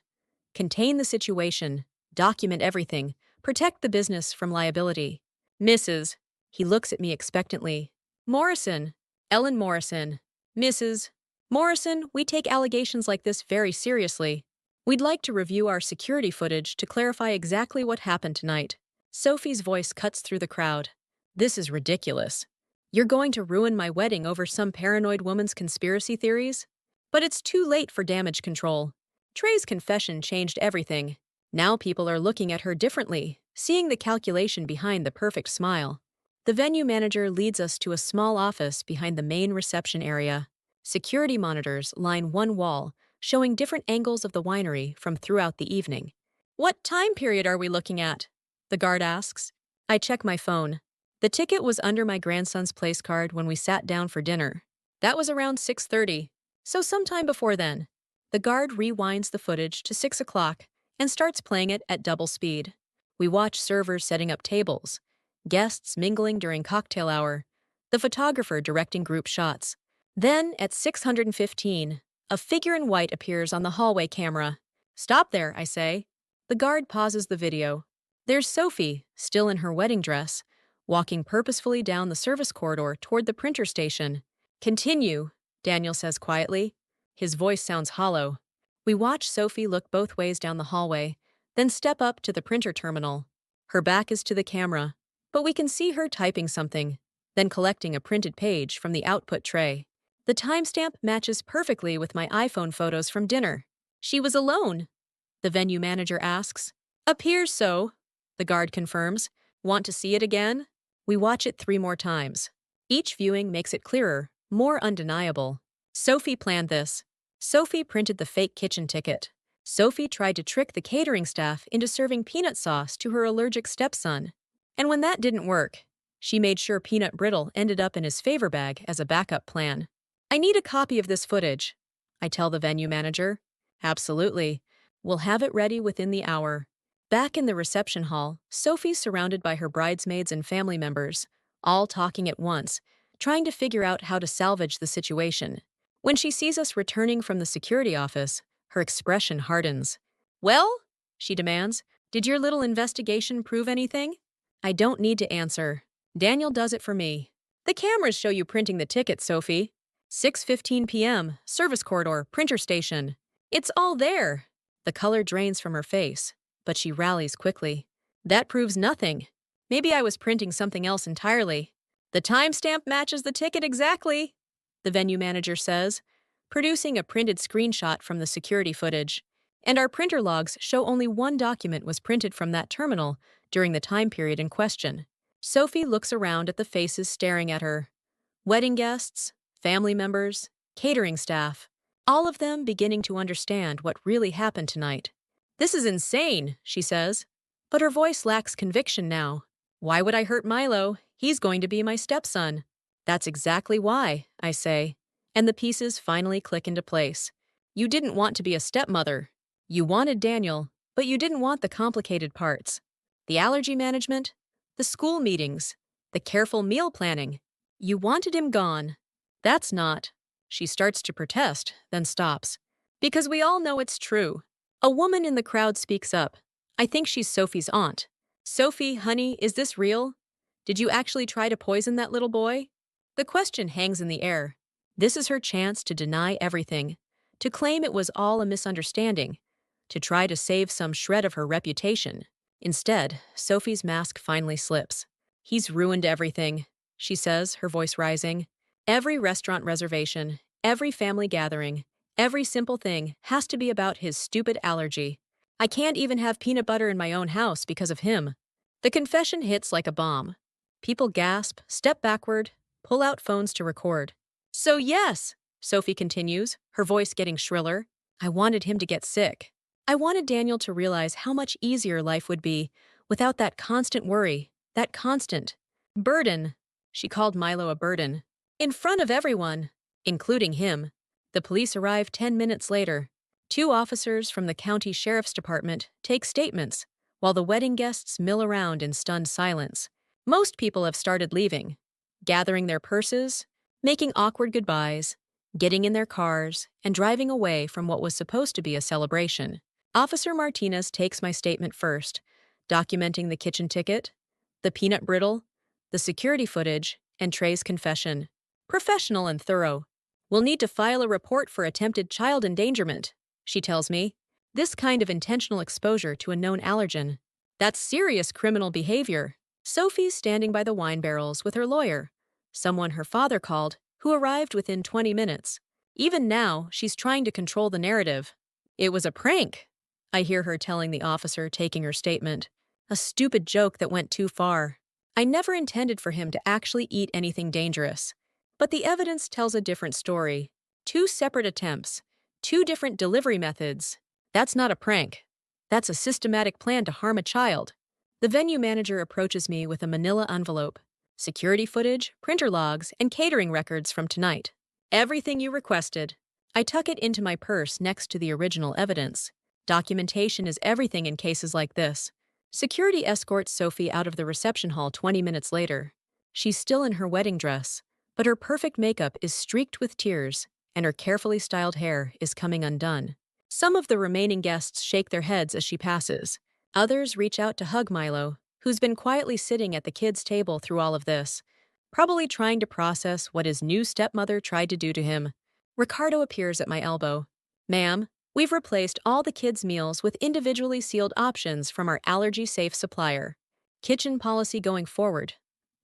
Contain the situation, document everything, protect the business from liability. "Mrs." He looks at me expectantly. "Morrison. Ellen Morrison. Mrs. Morrison, we take allegations like this very seriously. We'd like to review our security footage to clarify exactly what happened tonight." Sophie's voice cuts through the crowd. "This is ridiculous. You're going to ruin my wedding over some paranoid woman's conspiracy theories?" But it's too late for damage control. Trey's confession changed everything. Now people are looking at her differently, seeing the calculation behind the perfect smile. The venue manager leads us to a small office behind the main reception area. Security monitors line one wall, showing different angles of the winery from throughout the evening. "What time period are we looking at?" the guard asks. I check my phone. The ticket was under my grandson's place card when we sat down for dinner. That was around 6:30, so sometime before then. The guard rewinds the footage to 6 o'clock and starts playing it at double speed. We watch servers setting up tables, guests mingling during cocktail hour, the photographer directing group shots. Then, at 6:15, a figure in white appears on the hallway camera. "Stop there," I say. The guard pauses the video. There's Sophie, still in her wedding dress, walking purposefully down the service corridor toward the printer station. "Continue," Daniel says quietly. His voice sounds hollow. We watch Sophie look both ways down the hallway, then step up to the printer terminal. Her back is to the camera, but we can see her typing something, then collecting a printed page from the output tray. The timestamp matches perfectly with my iPhone photos from dinner. "She was alone?" the venue manager asks. "Appears so," the guard confirms. Want to see it again? We watch it 3 more times. Each viewing makes it clearer, more undeniable. Sophie planned this. Sophie printed the fake kitchen ticket. Sophie tried to trick the catering staff into serving peanut sauce to her allergic stepson. And when that didn't work, she made sure peanut brittle ended up in his favor bag as a backup plan. I need a copy of this footage, I tell the venue manager. Absolutely. We'll have it ready within the hour. Back in the reception hall, Sophie's surrounded by her bridesmaids and family members, all talking at once, trying to figure out how to salvage the situation. When she sees us returning from the security office, her expression hardens. Well? She demands. Did your little investigation prove anything? I don't need to answer. Daniel does it for me. The cameras show you printing the ticket, Sophie. 6:15 p.m., service corridor, printer station. It's all there. The color drains from her face, but she rallies quickly. That proves nothing. Maybe I was printing something else entirely. The timestamp matches the ticket exactly, the venue manager says, producing a printed screenshot from the security footage. And our printer logs show only one document was printed from that terminal during the time period in question. Sophie looks around at the faces staring at her. Wedding guests, family members, catering staff, all of them beginning to understand what really happened tonight. This is insane, she says. But her voice lacks conviction now. Why would I hurt Milo? He's going to be my stepson. That's exactly why, I say. And the pieces finally click into place. You didn't want to be a stepmother. You wanted Daniel, but you didn't want the complicated parts. The allergy management, the school meetings, the careful meal planning. You wanted him gone. That's not. She starts to protest, then stops. Because we all know it's true. A woman in the crowd speaks up. I think she's Sophie's aunt. Sophie, honey, is this real? Did you actually try to poison that little boy? The question hangs in the air. This is her chance to deny everything, to claim it was all a misunderstanding, to try to save some shred of her reputation. Instead, Sophie's mask finally slips. He's ruined everything, she says, her voice rising. Every restaurant reservation, every family gathering, every simple thing has to be about his stupid allergy. I can't even have peanut butter in my own house because of him. The confession hits like a bomb. People gasp, step backward, pull out phones to record. So yes, Sophie continues, her voice getting shriller, I wanted him to get sick. I wanted Daniel to realize how much easier life would be without that constant worry, that constant burden. She called Milo a burden. In front of everyone, including him. The police arrived 10 minutes later. 2 officers from the county sheriff's department take statements, while the wedding guests mill around in stunned silence. Most people have started leaving, gathering their purses, making awkward goodbyes, getting in their cars, and driving away from what was supposed to be a celebration. Officer Martinez takes my statement first, documenting the kitchen ticket, the peanut brittle, the security footage, and Trey's confession. Professional and thorough. We'll need to file a report for attempted child endangerment, she tells me. This kind of intentional exposure to a known allergen. That's serious criminal behavior. Sophie's standing by the wine barrels with her lawyer, someone her father called, who arrived within 20 minutes. Even now, she's trying to control the narrative. It was a prank, I hear her telling the officer taking her statement. A stupid joke that went too far. I never intended for him to actually eat anything dangerous. But the evidence tells a different story. 2 separate attempts, 2 different delivery methods. That's not a prank. That's a systematic plan to harm a child. The venue manager approaches me with a manila envelope, security footage, printer logs, and catering records from tonight. Everything you requested. I tuck it into my purse next to the original evidence. Documentation is everything in cases like this. Security escorts Sophie out of the reception hall 20 minutes later. She's still in her wedding dress, but her perfect makeup is streaked with tears, and her carefully styled hair is coming undone. Some of the remaining guests shake their heads as she passes. Others reach out to hug Milo, who's been quietly sitting at the kids' table through all of this, probably trying to process what his new stepmother tried to do to him. Ricardo appears at my elbow. Ma'am, we've replaced all the kids' meals with individually sealed options from our allergy-safe supplier. Kitchen policy going forward.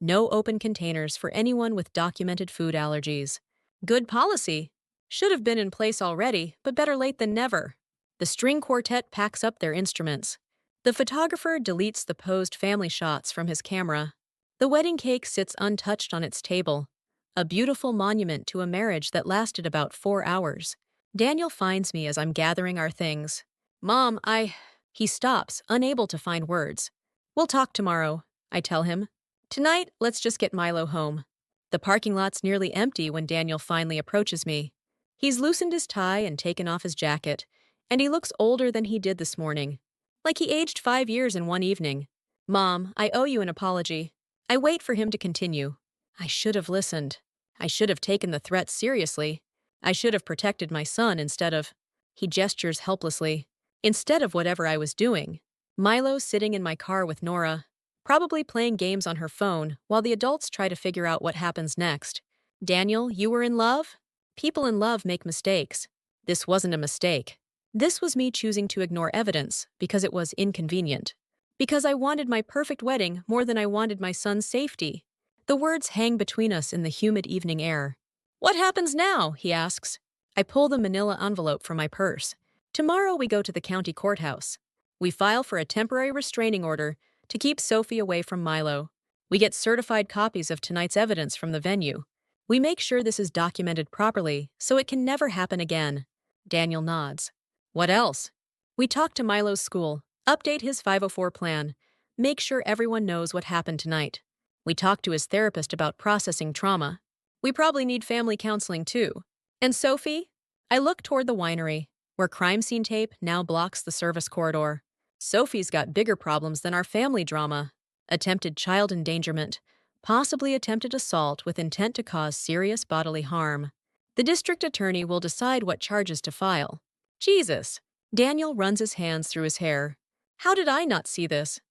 No open containers for anyone with documented food allergies. Good policy. Should have been in place already, but better late than never. The string quartet packs up their instruments. The photographer deletes the posed family shots from his camera. The wedding cake sits untouched on its table, a beautiful monument to a marriage that lasted about 4 hours. Daniel finds me as I'm gathering our things. Mom, He stops, unable to find words. We'll talk tomorrow, I tell him. Tonight, let's just get Milo home. The parking lot's nearly empty when Daniel finally approaches me. He's loosened his tie and taken off his jacket, and he looks older than he did this morning. Like he aged 5 years in one evening. Mom, I owe you an apology. I wait for him to continue. I should have listened. I should have taken the threat seriously. I should have protected my son instead of. He gestures helplessly. Instead of whatever I was doing. Milo's sitting in my car with Nora, probably playing games on her phone while the adults try to figure out what happens next. Daniel, you were in love? People in love make mistakes. This wasn't a mistake. This was me choosing to ignore evidence because it was inconvenient. Because I wanted my perfect wedding more than I wanted my son's safety. The words hang between us in the humid evening air. What happens now? He asks. I pull the manila envelope from my purse. Tomorrow we go to the county courthouse. We file for a temporary restraining order to keep Sophie away from Milo. We get certified copies of tonight's evidence from the venue. We make sure this is documented properly so it can never happen again. Daniel nods. What else? We talk to Milo's school, update his 504 plan, make sure everyone knows what happened tonight. We talk to his therapist about processing trauma. We probably need family counseling too. And Sophie? I look toward the winery, where crime scene tape now blocks the service corridor. Sophie's got bigger problems than our family drama. Attempted child endangerment, possibly attempted assault with intent to cause serious bodily harm. The district attorney will decide what charges to file. Jesus! Daniel runs his hands through his hair. How did I not see this?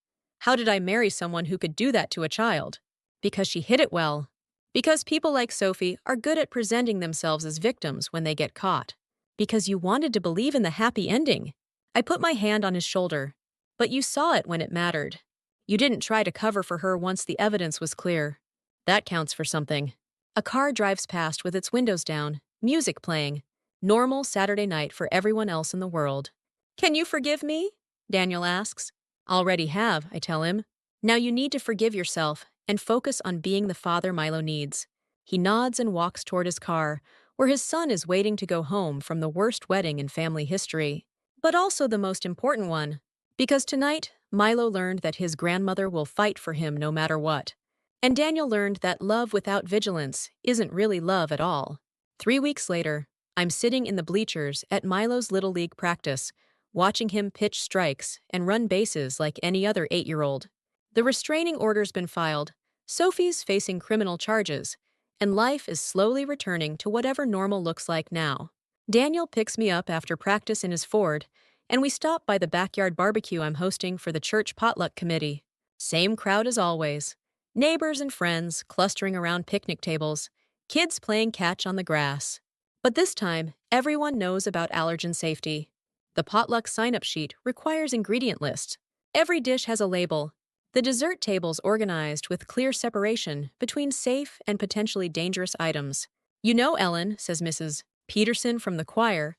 How did I marry someone who could do that to a child? Because she hid it well. Because people like Sophie are good at presenting themselves as victims when they get caught. Because you wanted to believe in the happy ending. I put my hand on his shoulder. But you saw it when it mattered. You didn't try to cover for her once the evidence was clear. That counts for something. A car drives past with its windows down, music playing. Normal Saturday night for everyone else in the world. Can you forgive me? Daniel asks. Already have, I tell him. Now you need to forgive yourself and focus on being the father Milo needs. He nods and walks toward his car, where his son is waiting to go home from the worst wedding in family history. But also the most important one. Because tonight, Milo learned that his grandmother will fight for him no matter what. And Daniel learned that love without vigilance isn't really love at all. 3 weeks later, I'm sitting in the bleachers at Milo's Little League practice, watching him pitch strikes and run bases like any other 8-year-old. The restraining order's been filed, Sophie's facing criminal charges, and life is slowly returning to whatever normal looks like now. Daniel picks me up after practice in his Ford, and we stop by the backyard barbecue I'm hosting for the church potluck committee. Same crowd as always. Neighbors and friends clustering around picnic tables, kids playing catch on the grass. But this time, everyone knows about allergen safety. The potluck sign-up sheet requires ingredient lists. Every dish has a label. The dessert table's organized with clear separation between safe and potentially dangerous items. You know, Ellen, says Mrs. Peterson from the choir,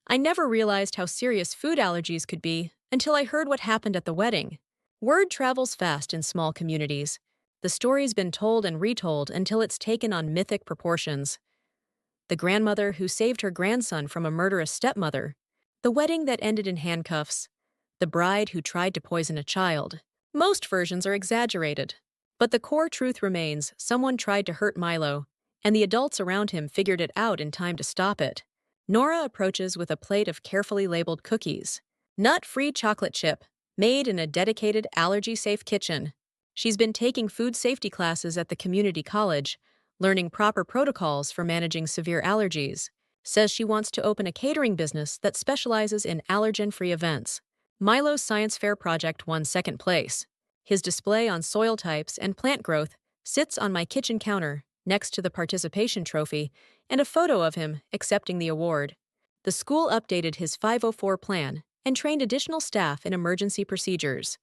I never realized how serious food allergies could be until I heard what happened at the wedding. Word travels fast in small communities. The story's been told and retold until it's taken on mythic proportions. The grandmother who saved her grandson from a murderous stepmother. The wedding that ended in handcuffs. The bride who tried to poison a child. Most versions are exaggerated. But the core truth remains: someone tried to hurt Milo, and the adults around him figured it out in time to stop it. Nora approaches with a plate of carefully labeled cookies. Nut-free chocolate chip, made in a dedicated allergy-safe kitchen. She's been taking food safety classes at the community college, learning proper protocols for managing severe allergies. Says she wants to open a catering business that specializes in allergen-free events. Milo's science fair project won second place. His display on soil types and plant growth sits on my kitchen counter, next to the participation trophy and a photo of him accepting the award. The school updated his 504 plan and trained additional staff in emergency procedures.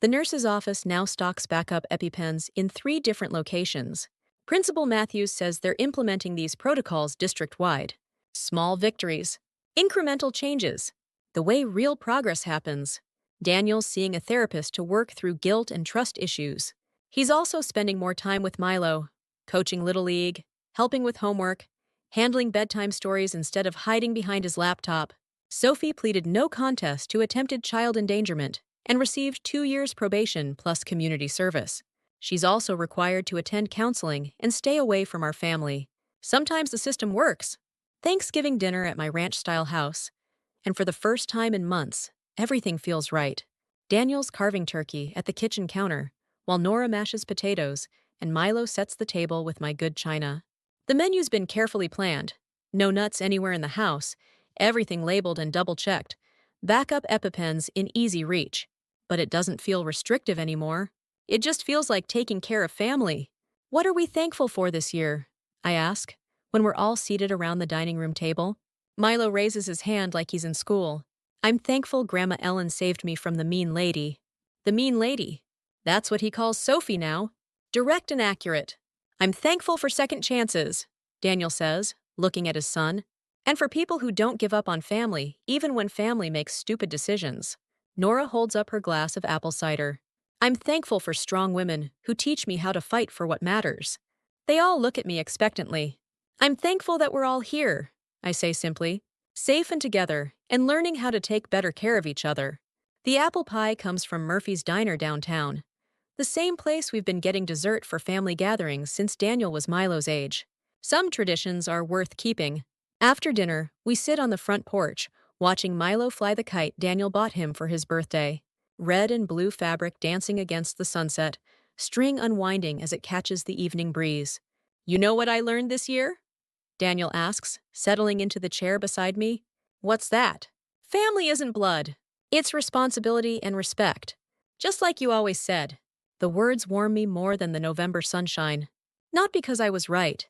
The nurse's office now stocks backup EpiPens in 3 different locations. Principal Matthews says they're implementing these protocols district-wide. Small victories. Incremental changes. The way real progress happens. Daniel's seeing a therapist to work through guilt and trust issues. He's also spending more time with Milo, coaching Little League, helping with homework, handling bedtime stories instead of hiding behind his laptop. Sophie pleaded no contest to attempted child endangerment and received 2 years probation plus community service. She's also required to attend counseling and stay away from our family. Sometimes the system works. Thanksgiving dinner at my ranch-style house. And for the first time in months, everything feels right. Daniel's carving turkey at the kitchen counter, while Nora mashes potatoes and Milo sets the table with my good china. The menu's been carefully planned. No nuts anywhere in the house, everything labeled and double-checked. Backup EpiPens in easy reach. But it doesn't feel restrictive anymore. It just feels like taking care of family. What are we thankful for this year? I ask, when we're all seated around the dining room table. Milo raises his hand like he's in school. I'm thankful Grandma Ellen saved me from the mean lady. The mean lady. That's what he calls Sophie now. Direct and accurate. I'm thankful for second chances, Daniel says, looking at his son. And for people who don't give up on family, even when family makes stupid decisions. Nora holds up her glass of apple cider. I'm thankful for strong women who teach me how to fight for what matters. They all look at me expectantly. I'm thankful that we're all here, I say simply, safe and together, and learning how to take better care of each other. The apple pie comes from Murphy's Diner downtown, the same place we've been getting dessert for family gatherings since Daniel was Milo's age. Some traditions are worth keeping. After dinner, we sit on the front porch, watching Milo fly the kite Daniel bought him for his birthday. Red and blue fabric dancing against the sunset, string unwinding as it catches the evening breeze. You know what I learned this year? Daniel asks, settling into the chair beside me. What's that? Family isn't blood. It's responsibility and respect. Just like you always said. The words warm me more than the November sunshine. Not because I was right,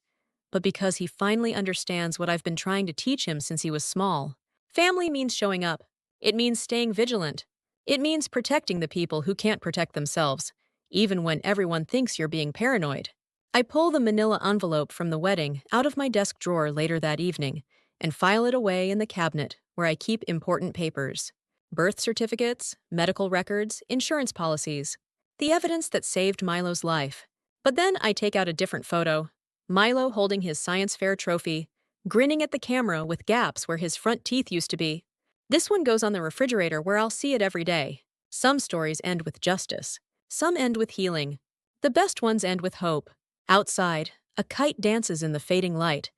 but because he finally understands what I've been trying to teach him since he was small. Family means showing up. It means staying vigilant. It means protecting the people who can't protect themselves, even when everyone thinks you're being paranoid. I pull the manila envelope from the wedding out of my desk drawer later that evening and file it away in the cabinet where I keep important papers. Birth certificates, medical records, insurance policies. The evidence that saved Milo's life. But then I take out a different photo. Milo holding his science fair trophy, grinning at the camera with gaps where his front teeth used to be. This one goes on the refrigerator where I'll see it every day. Some stories end with justice. Some end with healing. The best ones end with hope. Outside, a kite dances in the fading light,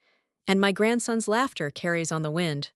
and my grandson's laughter carries on the wind.